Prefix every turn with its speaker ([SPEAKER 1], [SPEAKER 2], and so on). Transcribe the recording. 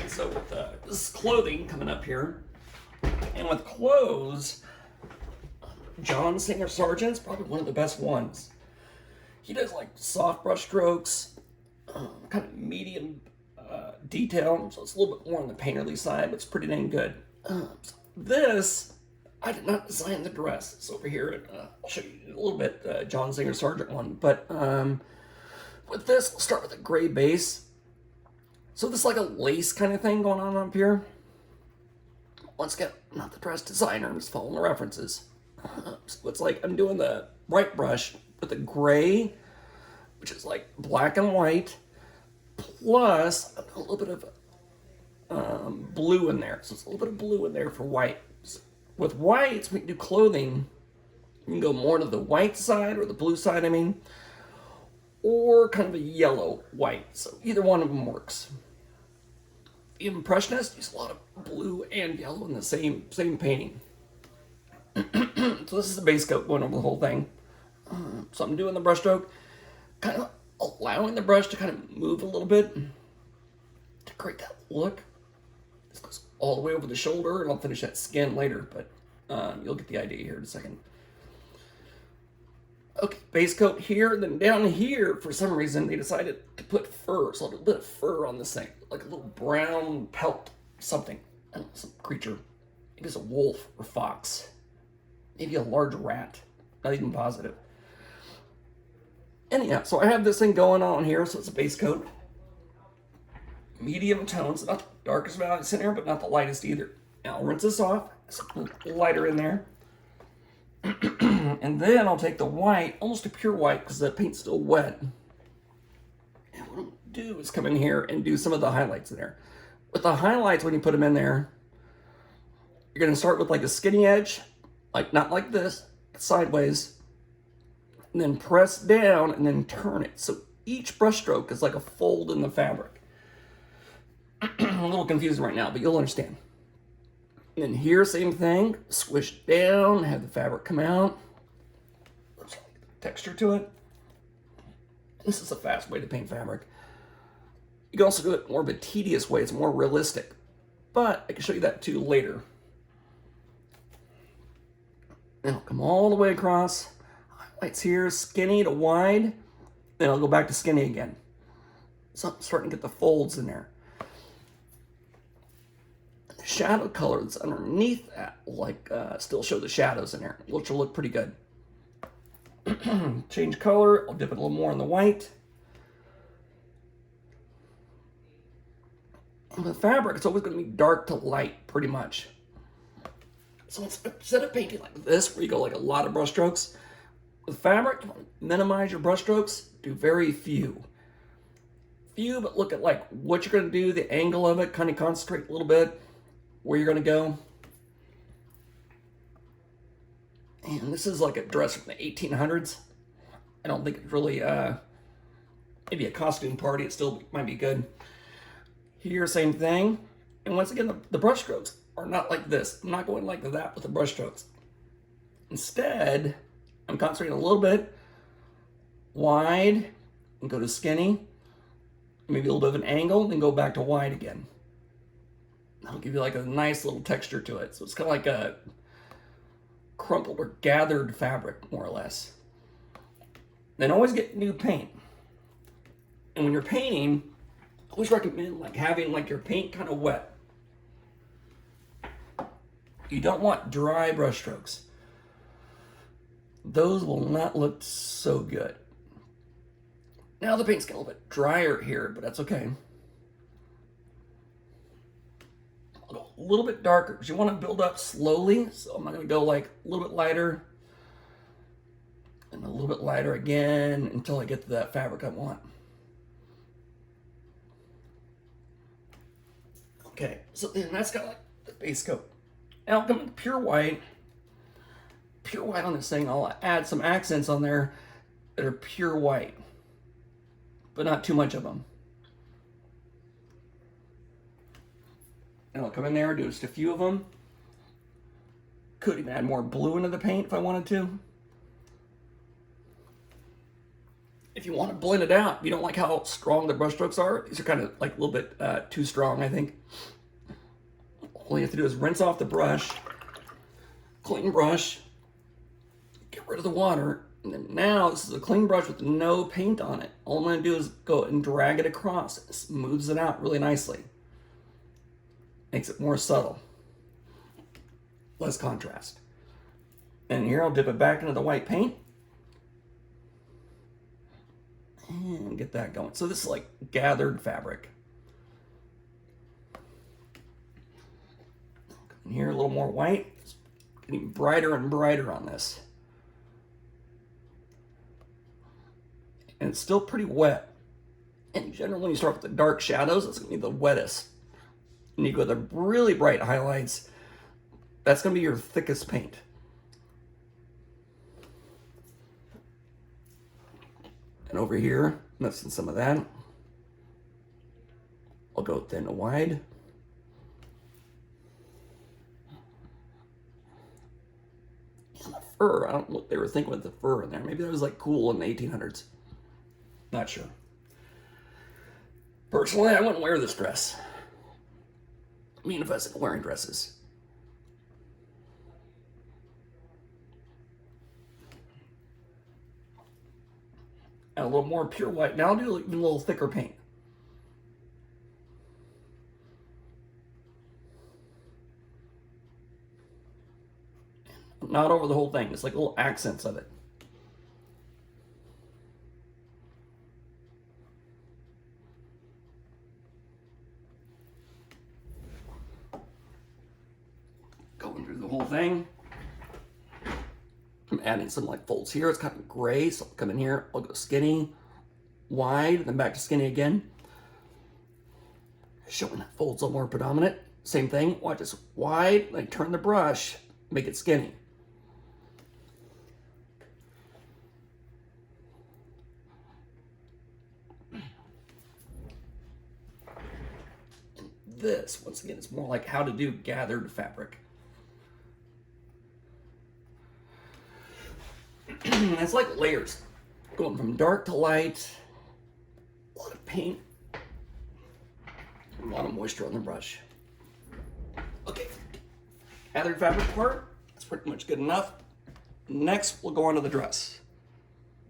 [SPEAKER 1] So with this clothing coming up here, and with clothes, John Singer Sargent's probably one of the best ones. He does like soft brush strokes, kind of medium detail, so it's a little bit more on the painterly side, but it's pretty dang good. This, I did not design the dress. It's over here, and I'll show you a little bit, John Singer Sargent one, but with this, we'll start with a gray base. So this is like a lace kind of thing going on up here. Once again, I'm not the dress designer, I'm just following the references. So it's like I'm doing the bright brush with the gray, which is like black and white, plus a little bit of blue in there. So it's a little bit of blue in there for white. With whites, when you do clothing, you can go more to the white side, or the blue side, I mean, or kind of a yellow white. So either one of them works. The Impressionist use a lot of blue and yellow in the same painting. So this is the base coat going over the whole thing. So I'm doing the brush stroke, kind of allowing the brush to kind of move a little bit to create that look. This goes all the way over the shoulder, and I'll finish that skin later, but you'll get the idea here in a second. Okay, base coat here, and then down here, for some reason, they decided to put fur. So a little bit of fur on this thing, like a little brown pelt, something. I don't know, some creature. Maybe it's a wolf or fox. Maybe a large rat. Not even positive. Anyhow, so I have this thing going on here, so it's a base coat. Medium tones, not the darkest values in here, but not the lightest either. Now I'll rinse this off. It's a little lighter in there. And then I'll take the white, almost a pure white, because the paint's still wet. And what I'll do is come in here and do some of the highlights in there. With the highlights, when you put them in there, you're going to start with like a skinny edge, like not like this, sideways, and then press down and then turn it. So each brush stroke is like a fold in the fabric. I'm a little confusing right now, but you'll understand. And then here, same thing, squish down, have the fabric come out. There's texture to it. This is a fast way to paint fabric. You can also do it more of a tedious way, it's more realistic. But I can show you that too later. Then I'll come all the way across, highlights here, skinny to wide, then I'll go back to skinny again. So I'm starting to get the folds in there. The shadow color that's underneath that will like still show the shadows in there, which will look pretty good. Change color, I'll dip it a little more in the white. And with fabric, it's always going to be dark to light, pretty much. So instead of painting like this, where you go like a lot of brush strokes, with fabric, you want to minimize your brush strokes, do very few. Few, but look at like what you're going to do, the angle of it, kind of concentrate a little bit, where you're going to go. And this is like a dress from the 1800s. I don't think it's really, maybe a costume party, it still might be good. Here, same thing. And once again, the brush strokes are not like this. I'm not going like that with the brush strokes. Instead, I'm concentrating a little bit wide and go to skinny, maybe a little bit of an angle, then go back to wide again. That'll give you like a nice little texture to it. So it's kind of like a crumpled or gathered fabric, more or less. Then always get new paint. And when you're painting, I always recommend like having like your paint kind of wet. You don't want dry brush strokes. Those will not look so good. Now the paint's getting a little bit drier here, but that's okay. I'll go a little bit darker because you want to build up slowly. So I'm not going to go like a little bit lighter and a little bit lighter again until I get to that fabric I want. Okay, so then that's got like the base coat. Now I'll come with pure white on this thing. I'll add some accents on there that are pure white, but not too much of them. And I'll come in there and do just a few of them. Could even add more blue into the paint if I wanted to. If you want to blend it out, if you don't like how strong the brush strokes are, these are kind of like a little bit too strong, I think. All you have to do is rinse off the brush, clean brush, get rid of the water, and then now this is a clean brush with no paint on it. All I'm going to do is go and drag it across. It smooths it out really nicely. Makes it more subtle. Less contrast. And here I'll dip it back into the white paint. And get that going. So this is like gathered fabric. And here a little more white. It's getting brighter and brighter on this. And it's still pretty wet. And generally when you start with the dark shadows, it's going to be the wettest. And you go with the really bright highlights, that's going to be your thickest paint. And over here, mixing some of that. I'll go thin to wide. And the fur, I don't know what they were thinking with the fur in there. Maybe that was like cool in the 1800s. Not sure. Personally, I wouldn't wear this dress. I mean, if I wasn't wearing dresses. And a little more pure white. Now I'll do even a little thicker paint. Not over the whole thing, it's like little accents of it. Going through the whole thing. I'm adding some like folds here. It's kind of gray, so I'll come in here. I'll go skinny, wide, then back to skinny again. Showing that folds a little more predominant. Same thing. Watch this wide, then turn the brush, make it skinny. This, once again, it's more like how to do gathered fabric. It's like layers, going from dark to light, a lot of paint, a lot of moisture on the brush. Okay, gathered fabric part, that's pretty much good enough. Next, we'll go on to the dress.